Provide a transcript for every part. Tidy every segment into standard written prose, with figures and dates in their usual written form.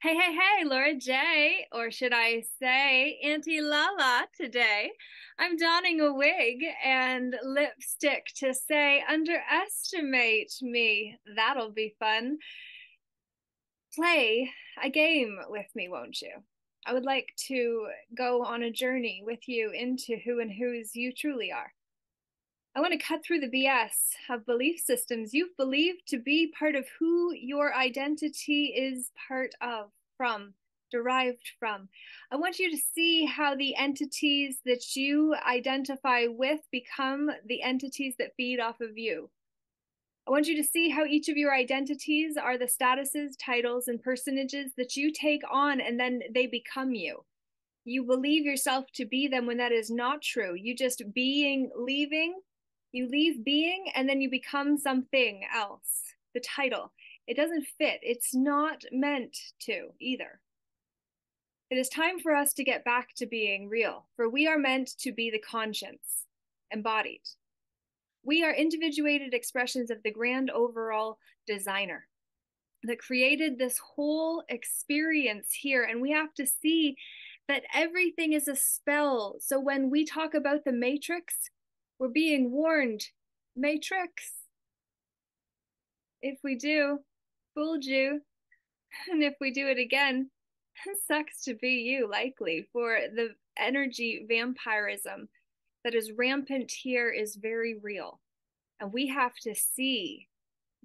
Hey, Laura J, or should I say Auntie Lala today. I'm donning a wig and lipstick to say underestimate me. That'll be fun. Play a game with me, won't you? I would like to go on a journey with you into who and whose you truly are. I want to cut through the BS of belief systems you've believed to be part of who your identity is part of, from, derived from. I want you to see how the entities that you identify with become the entities that feed off of you. I want you to see how each of your identities are the statuses, titles, and personages that you take on, and then they become you. You believe yourself to be them when that is not true. You just leaving, you leave being, and then you become something else. The title, it doesn't fit. It's not meant to either. It is time for us to get back to being real, for we are meant to be the conscience, embodied. We are individuated expressions of the grand overall designer that created this whole experience here. And we have to see that everything is a spell. So when we talk about the matrix, we're being warned, matrix. If we do, fooled you. And if we do it again, sucks to be you, likely, for the energy vampirism that is rampant here is very real. And we have to see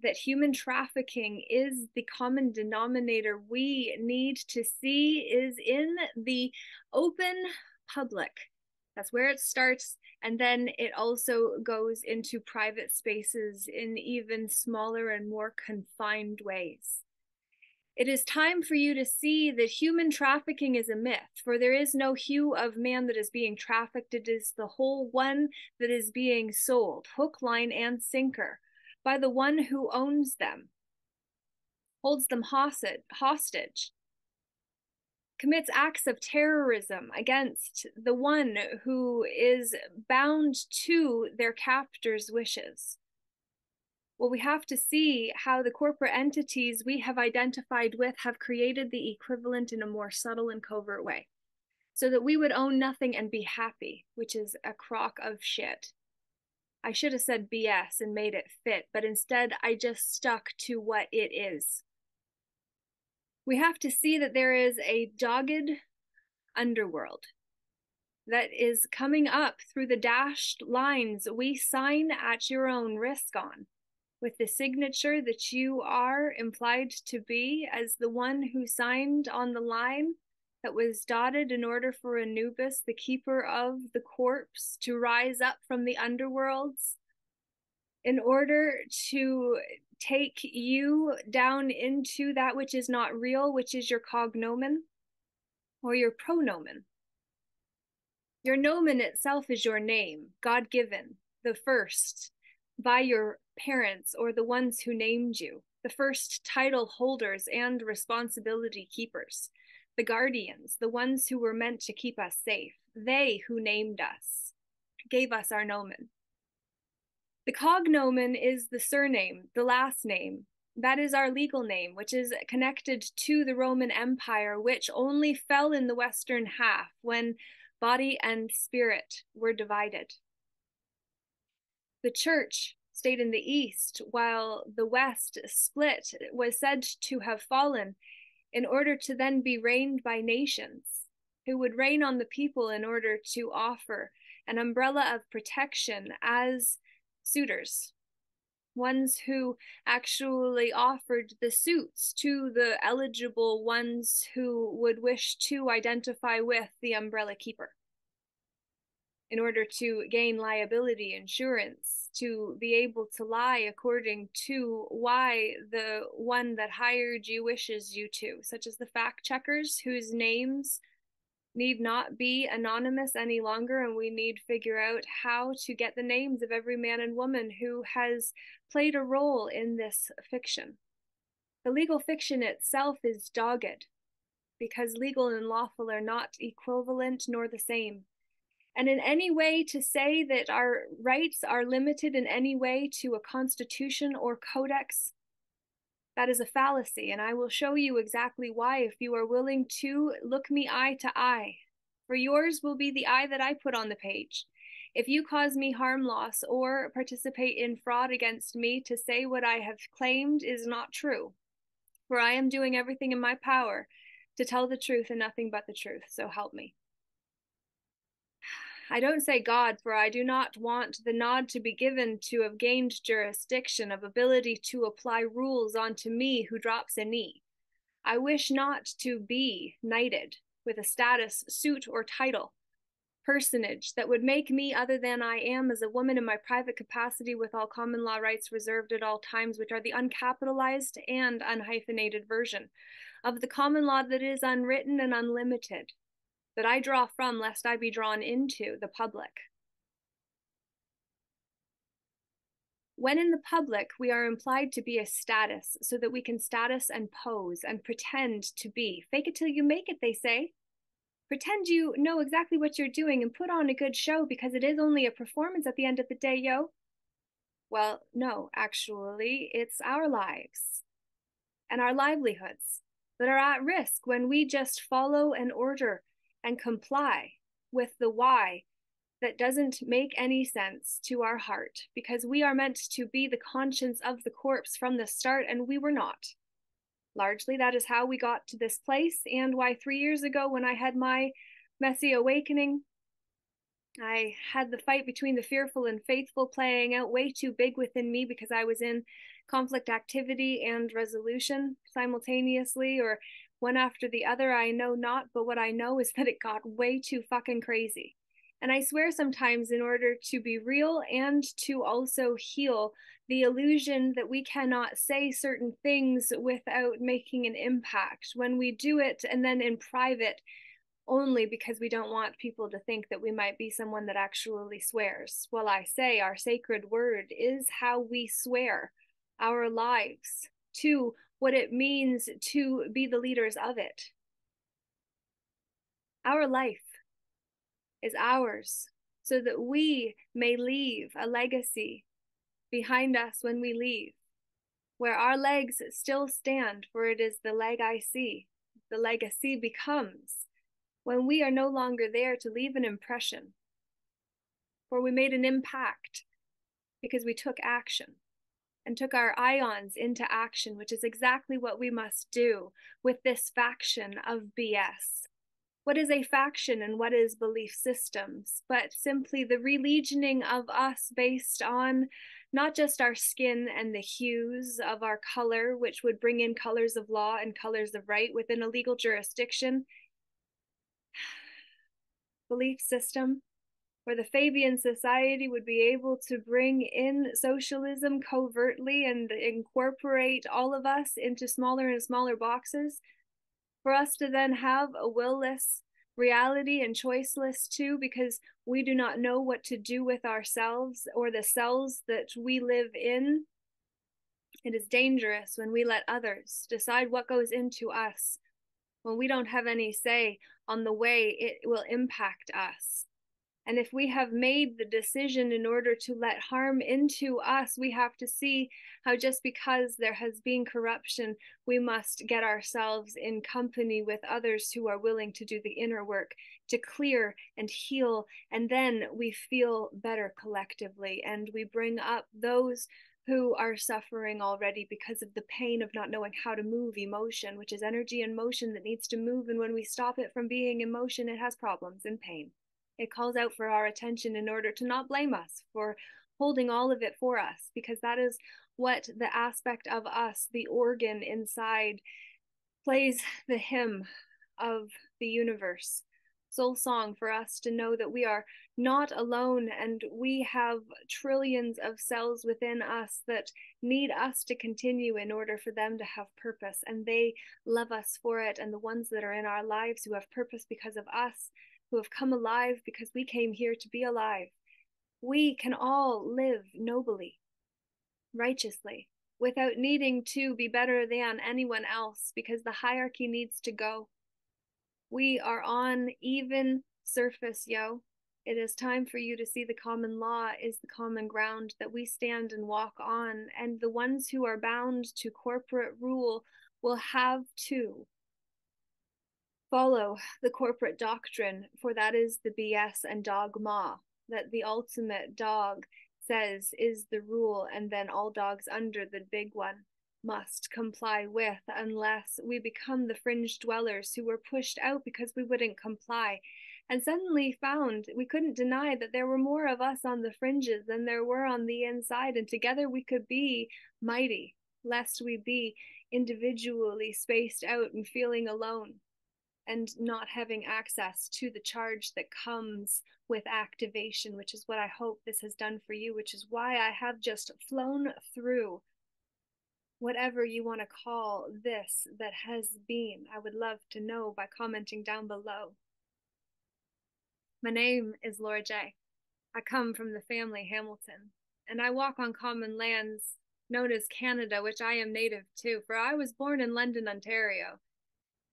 that human trafficking is the common denominator we need to see is in the open public. That's where it starts. And then it also goes into private spaces in even smaller and more confined ways. It is time for you to see that human trafficking is a myth, for there is no hue of man that is being trafficked. It is the whole one that is being sold, hook, line, and sinker, by the one who owns them, holds them hostage, commits acts of terrorism against the one who is bound to their captor's wishes. Well, we have to see how the corporate entities we have identified with have created the equivalent in a more subtle and covert way, so that we would own nothing and be happy, which is a crock of shit. I should have said BS and made it fit, but instead I just stuck to what it is. We have to see that there is a dogged underworld that is coming up through the dashed lines we sign at your own risk on, with the signature that you are implied to be as the one who signed on the line that was dotted in order for Anubis, the keeper of the corpse, to rise up from the underworlds in order to take you down into that which is not real, which is your cognomen or your pronomen. Your nomen itself is your name, God-given, the first, by your parents or the ones who named you, the first title holders and responsibility keepers, the guardians, the ones who were meant to keep us safe, they who named us, gave us our nomen. The cognomen is the surname, the last name. That is our legal name, which is connected to the Roman Empire, which only fell in the western half when body and spirit were divided. The church stayed in the east, while the west split, was said to have fallen in order to then be reigned by nations, who would reign on the people in order to offer an umbrella of protection as suitors, ones who actually offered the suits to the eligible ones who would wish to identify with the umbrella keeper in order to gain liability insurance, to be able to lie according to why the one that hired you wishes you to, such as the fact checkers whose names need not be anonymous any longer, and we need to figure out how to get the names of every man and woman who has played a role in this fiction. The legal fiction itself is dogged, because legal and lawful are not equivalent nor the same. And in any way to say that our rights are limited in any way to a constitution or codex, That is a fallacy, and I will show you exactly why if you are willing to look me eye to eye. For yours will be the eye that I put on the page. If you cause me harm, loss, or participate in fraud against me, to say what I have claimed is not true. For I am doing everything in my power to tell the truth and nothing but the truth, so help me. I don't say God, for I do not want the nod to be given to have gained jurisdiction, of ability to apply rules onto me who drops a knee. I wish not to be knighted with a status, suit, or title, personage that would make me other than I am as a woman in my private capacity, with all common law rights reserved at all times, which are the uncapitalized and unhyphenated version of the common law that is unwritten and unlimited, that I draw from lest I be drawn into the public. When in the public, we are implied to be a status, so that we can status and pose and pretend to be. Fake it till you make it, they say. Pretend you know exactly what you're doing and put on a good show, because it is only a performance at the end of the day, yo. Well, no, actually, it's our lives and our livelihoods that are at risk when we just follow an order and comply with the why that doesn't make any sense to our heart, because we are meant to be the conscience of the corpse from the start, and we were not. Largely, that is how we got to this place, and why 3 years ago, when I had my messy awakening, I had the fight between the fearful and faithful playing out way too big within me, because I was in conflict activity and resolution simultaneously, or one after the other. I know not, but what I know is that it got way too fucking crazy. And I swear sometimes, in order to be real and to also heal the illusion that we cannot say certain things without making an impact, when we do it and then in private, only because we don't want people to think that we might be someone that actually swears. Well, I say our sacred word is how we swear our lives to what it means to be the leaders of it. Our life is ours, so that we may leave a legacy behind us when we leave, where our legs still stand, for it is the leg I see. The legacy becomes when we are no longer there to leave an impression, for we made an impact because we took action and took our ions into action, which is exactly what we must do with this faction of BS. What is a faction and what is belief systems, but simply the relegioning of us based on not just our skin and the hues of our color, which would bring in colors of law and colors of right within a legal jurisdiction. Belief system where the Fabian society would be able to bring in socialism covertly and incorporate all of us into smaller and smaller boxes, for us to then have a will-less reality and choiceless too, because we do not know what to do with ourselves or the cells that we live in. It is dangerous when we let others decide what goes into us, when we don't have any say on the way it will impact us. And if we have made the decision in order to let harm into us, we have to see how just because there has been corruption, we must get ourselves in company with others who are willing to do the inner work to clear and heal. And then we feel better collectively, and we bring up those who are suffering already because of the pain of not knowing how to move emotion, which is energy in motion that needs to move. And when we stop it from being in motion, it has problems and pain. It calls out for our attention in order to not blame us for holding all of it for us, because that is what the aspect of us, the organ inside, plays the hymn of the universe. Soul song for us to know that we are not alone, and we have trillions of cells within us that need us to continue in order for them to have purpose, and they love us for it. And the ones that are in our lives who have purpose because of us, who have come alive because we came here to be alive, we can all live nobly, righteously, without needing to be better than anyone else, because the hierarchy needs to go. We are on even surface, yo. It is time for you to see the common law is the common ground that we stand and walk on, and the ones who are bound to corporate rule will have to follow the corporate doctrine, for that is the BS and dogma that the ultimate dog says is the rule, and then all dogs under the big one must comply with, unless we become the fringe dwellers who were pushed out because we wouldn't comply, and suddenly found we couldn't deny that there were more of us on the fringes than there were on the inside, and together we could be mighty, lest we be individually spaced out and feeling alone and not having access to the charge that comes with activation, which is what I hope this has done for you, which is why I have just flown through whatever you want to call this that has been. I would love to know by commenting down below. My name is Laura J. I come from the family Hamilton, and I walk on common lands known as Canada, which I am native to, for I was born in London, Ontario.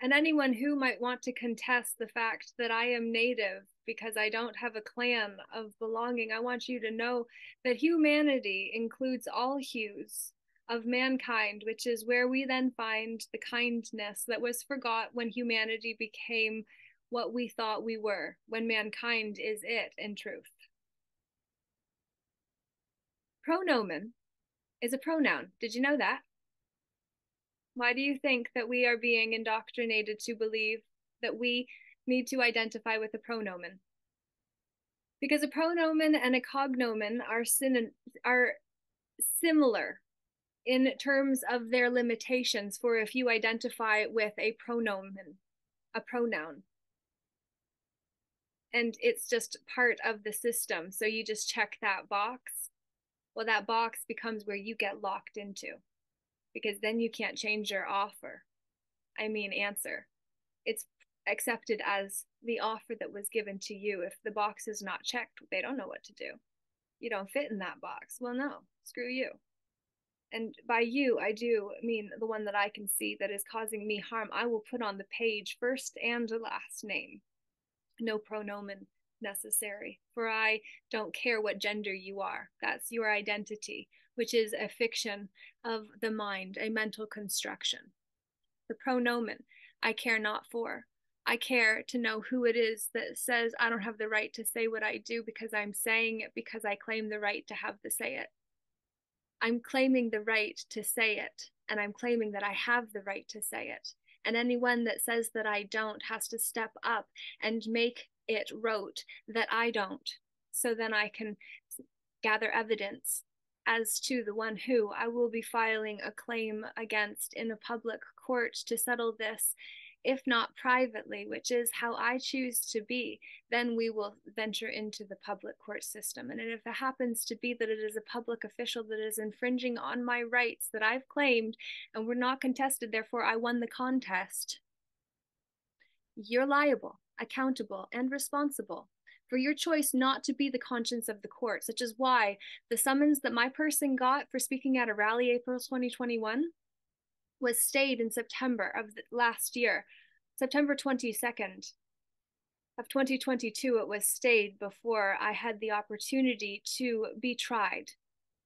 And anyone who might want to contest the fact that I am native because I don't have a clan of belonging, I want you to know that humanity includes all hues of mankind, which is where we then find the kindness that was forgot when humanity became what we thought we were, when mankind is it in truth. Pronomen is a pronoun. Did you know that? Why do you think that we are being indoctrinated to believe that we need to identify with a pronomen? Because a pronomen and a cognomen are similar in terms of their limitations for if you identify with a pronomen, a pronoun. And it's just part of the system. So you just check that box. Well, that box becomes where you get locked into, because then you can't change your answer. It's accepted as the offer that was given to you. If the box is not checked, they don't know what to do. You don't fit in that box. Well, no, screw you. And by you, I do mean the one that I can see that is causing me harm. I will put on the page first and last name. No pronomen necessary, for I don't care what gender you are. That's your identity, which is a fiction of the mind, a mental construction. The pronomen I care not for. I care to know who it is that says I don't have the right to say what I do because I'm saying it because I claim the right to have to say it. I'm claiming the right to say it, and I'm claiming that I have the right to say it. And anyone that says that I don't has to step up and make it rote that I don't. So then I can gather evidence as to the one who I will be filing a claim against in a public court to settle this, if not privately, which is how I choose to be. Then we will venture into the public court system. And if it happens to be that it is a public official that is infringing on my rights that I've claimed and were not contested, therefore I won the contest, you're liable, accountable, and responsible for your choice not to be the conscience of the court, such as why the summons that my person got for speaking at a rally April 2021 was stayed in September of last year. September 22nd of 2022, it was stayed before I had the opportunity to be tried.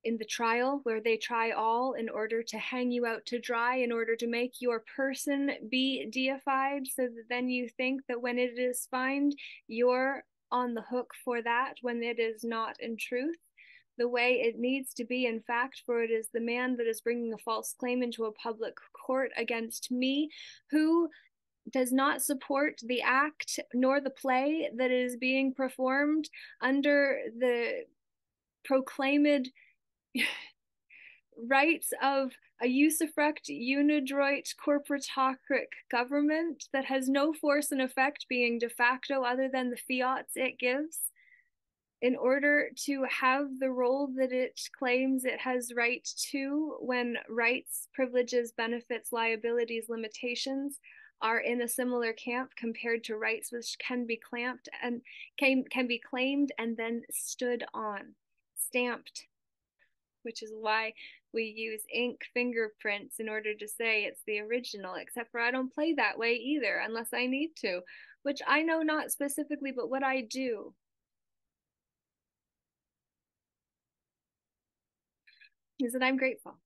In the trial where they try all in order to hang you out to dry, in order to make your person be deified, so that then you think that when it is fined, you're on the hook for that, when it is not in truth the way it needs to be. In fact, for it is the man that is bringing a false claim into a public court against me, who does not support the act nor the play that is being performed under the proclaimed rights of a usufruct, unidroit, corporatocratic government that has no force and effect, being de facto other than the fiats it gives, in order to have the role that it claims it has right to, when rights, privileges, benefits, liabilities, limitations are in a similar camp compared to rights which can be clamped and can be claimed and then stood on, stamped, which is why we use ink fingerprints in order to say it's the original, except for I don't play that way either unless I need to, which I know not specifically, but what I do is that I'm grateful.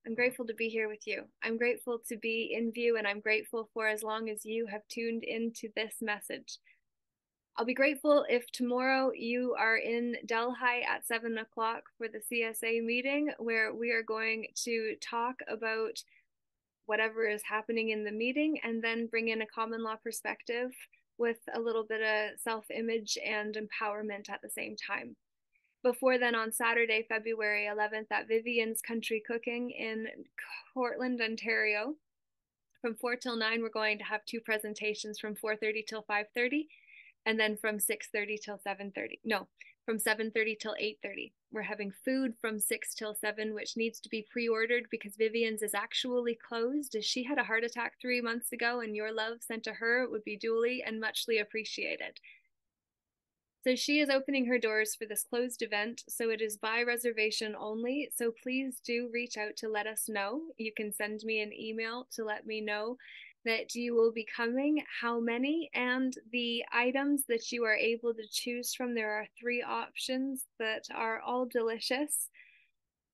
I'm grateful to be here with you. I'm grateful to be in view, and I'm grateful for as long as you have tuned into this message. I'll be grateful if tomorrow you are in Delhi at 7 o'clock for the CSA meeting, where we are going to talk about whatever is happening in the meeting and then bring in a common law perspective with a little bit of self-image and empowerment at the same time. Before then, on Saturday, February 11th, at Vivian's Country Cooking in Portland, Ontario, from 4 till 9, we're going to have two presentations from 4:30 till 5:30, and then from 6:30 till 7:30. No, from 7:30 till 8:30. We're having food from 6 till 7, which needs to be pre-ordered because Vivian's is actually closed, as she had a heart attack 3 months ago, and your love sent to her would be duly and muchly appreciated. So she is opening her doors for this closed event. So it is by reservation only. So please do reach out to let us know. You can send me an email to let me know that you will be coming, how many, and the items that you are able to choose from. There are 3 options that are all delicious.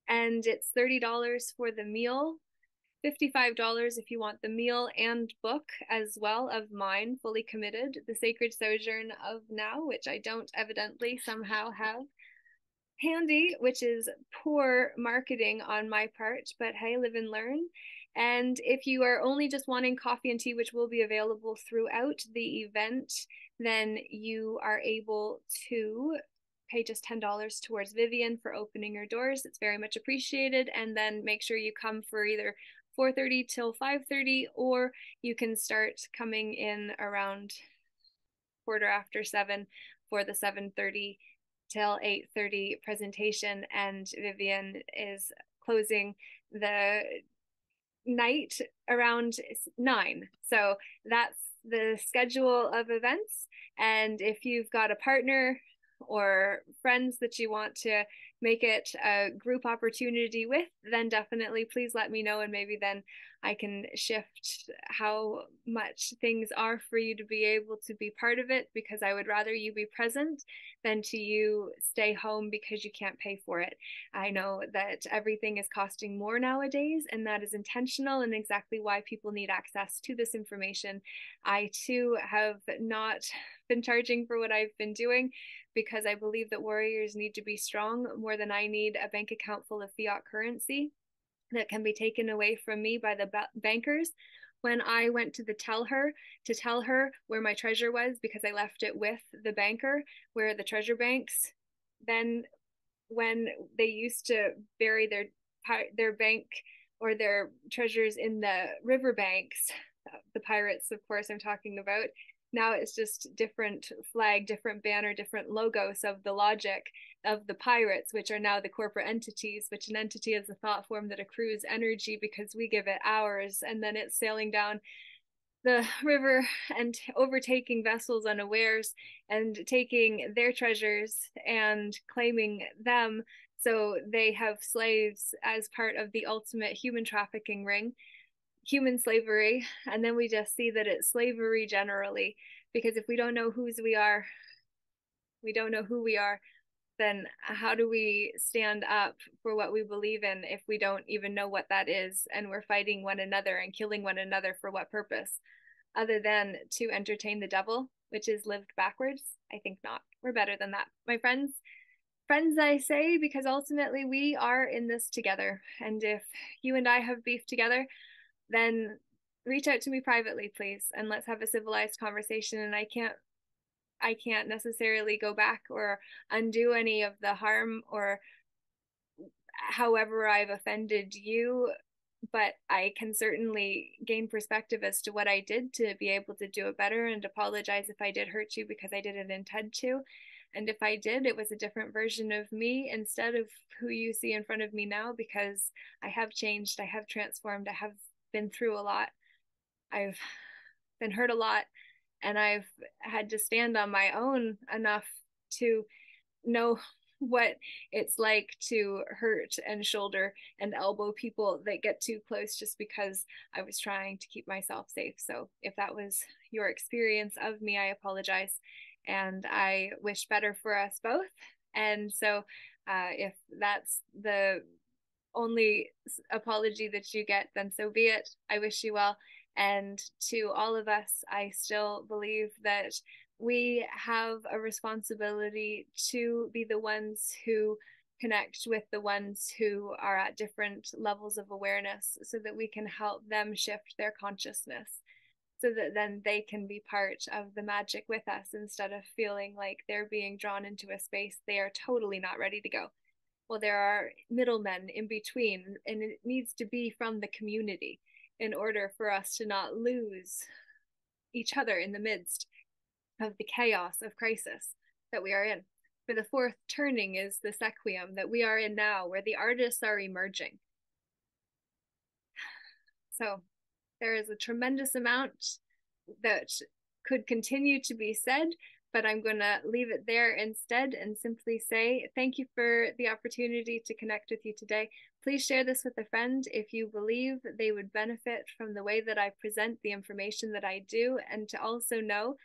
And it's $30 for the meal, $55 if you want the meal and book as well of mine, fully committed, The Sacred Sojourn of Now, which I don't evidently somehow have handy, which is poor marketing on my part, but hey, live and learn. And if you are only just wanting coffee and tea, which will be available throughout the event, then you are able to pay just $10 towards Vivian for opening her doors. It's very much appreciated. And then make sure you come for either 4:30 till 5:30, or you can start coming in around 7:15 for the 7:30 till 8:30 presentation. And Vivian is closing the night around 9. So that's the schedule of events. And if you've got a partner or friends that you want to make it a group opportunity with, then definitely please let me know, and maybe then I can shift how much things are for you to be able to be part of it, because I would rather you be present than to you stay home because you can't pay for it. I know that everything is costing more nowadays, and that is intentional and exactly why people need access to this information. I too have not been charging for what I've been doing, because I believe that warriors need to be strong more than I need a bank account full of fiat currency that can be taken away from me by the bankers. When I went to tell her where my treasure was, because I left it with the banker, where the treasure banks, then when they used to bury their bank or their treasures in the riverbanks, the pirates, of course, I'm talking about. Now it's just different flag, different banner, different logos of the logic of the pirates, which are now the corporate entities, which an entity is a thought form that accrues energy because we give it ours, and then it's sailing down the river and overtaking vessels unawares and taking their treasures and claiming them. So they have slaves as part of the ultimate human trafficking ring, human slavery. And then we just see that it's slavery generally, because if we don't know whose we are, we don't know who we are, then how do we stand up for what we believe in if we don't even know what that is, and we're fighting one another and killing one another for what purpose, other than to entertain the devil, which is lived backwards? I think not. We're better than that, my friends. Friends, I say, because ultimately we are in this together. And if you and I have beef together, then reach out to me privately, please, and let's have a civilized conversation. And I can't necessarily go back or undo any of the harm or however I've offended you, but I can certainly gain perspective as to what I did to be able to do it better, and apologize if I did hurt you, because I didn't intend to. And if I did, it was a different version of me instead of who you see in front of me now, because I have changed, I have transformed, I have been through a lot, I've been hurt a lot, and I've had to stand on my own enough to know what it's like to hurt and shoulder and elbow people that get too close just because I was trying to keep myself safe. So if that was your experience of me, I apologize, and I wish better for us both. And so if that's the only apology that you get, then so be it. I wish you well. And to all of us, I still believe that we have a responsibility to be the ones who connect with the ones who are at different levels of awareness so that we can help them shift their consciousness so that then they can be part of the magic with us instead of feeling like they're being drawn into a space they are totally not ready to go. Well, there are middlemen in between, and it needs to be from the community in order for us to not lose each other in the midst of the chaos of crisis that we are in. For the fourth turning is the sequium that we are in now, where the artists are emerging. So there is a tremendous amount that could continue to be said, but I'm going to leave it there instead and simply say thank you for the opportunity to connect with you today. Please share this with a friend if you believe they would benefit from the way that I present the information that I do, and to also know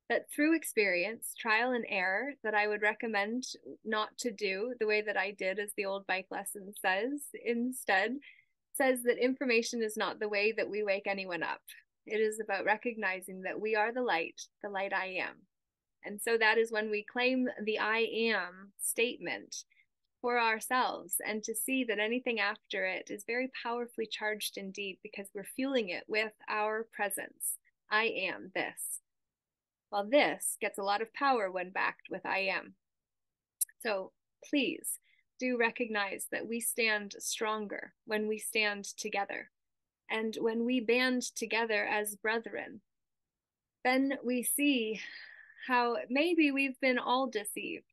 that through experience, trial and error, that I would recommend not to do the way that I did, as the old bike lesson says. Instead, says that information is not the way that we wake anyone up. It is about recognizing that we are the light I am. And so that is when we claim the I am statement for ourselves, and to see that anything after it is very powerfully charged indeed, because we're fueling it with our presence. I am this. Well, this gets a lot of power when backed with I am. So please do recognize that we stand stronger when we stand together. And when we band together as brethren, then we see how maybe we've been all deceived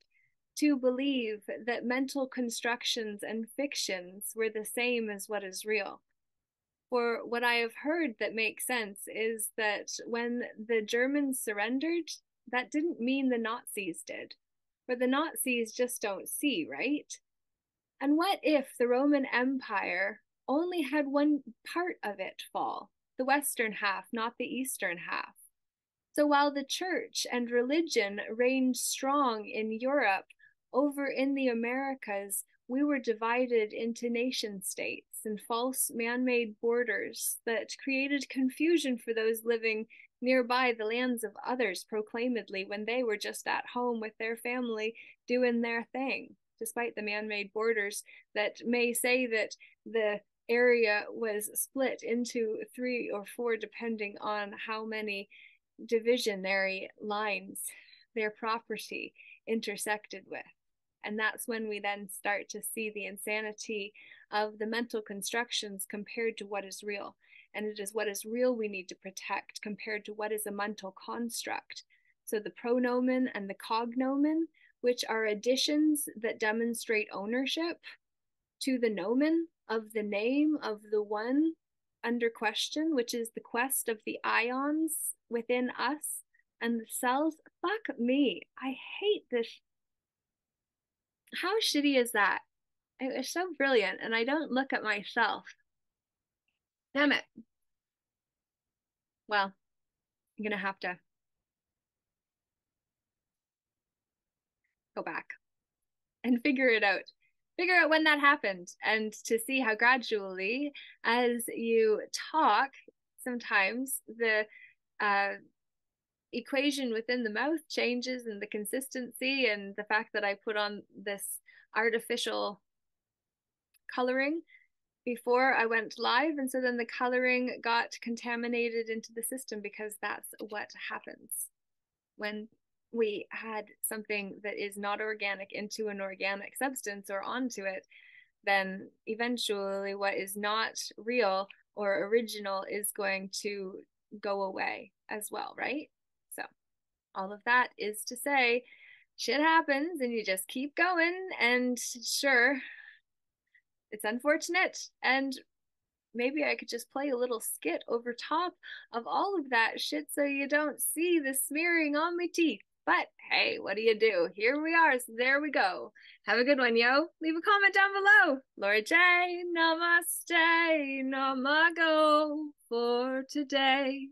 to believe that mental constructions and fictions were the same as what is real. For what I have heard that makes sense is that when the Germans surrendered, that didn't mean the Nazis did. For the Nazis just don't see, right? And what if the Roman Empire only had one part of it fall, the western half, not the eastern half? So while the church and religion reigned strong in Europe, over in the Americas, we were divided into nation states and false man-made borders that created confusion for those living nearby the lands of others proclaimedly, when they were just at home with their family doing their thing, despite the man-made borders that may say that the area was split into 3 or 4 depending on how many divisionary lines their property intersected with. And that's when we then start to see the insanity of the mental constructions compared to what is real. And it is what is real we need to protect compared to what is a mental construct. So the pronomen and the cognomen, which are additions that demonstrate ownership to the nomen of the name of the one under question, which is the quest of the ions within us and the cells. Fuck me. I hate this. How shitty is that? It was so brilliant, and I don't look at myself. Damn it. Well, I'm gonna have to go back and figure it out. Figure out when that happened, and to see how gradually, as you talk, sometimes the equation within the mouth changes, and the consistency, and the fact that I put on this artificial coloring before I went live, and so then the coloring got contaminated into the system, because that's what happens when we had something that is not organic into an organic substance or onto it. Then eventually what is not real or original is going to go away as well, right? So all of that is to say, shit happens and you just keep going. And sure, it's unfortunate, and maybe I could just play a little skit over top of all of that shit so you don't see the smearing on my teeth. But hey, what do you do? Here we are, so there we go. Have a good one, yo. Leave a comment down below. Laura J, namaste, namago for today.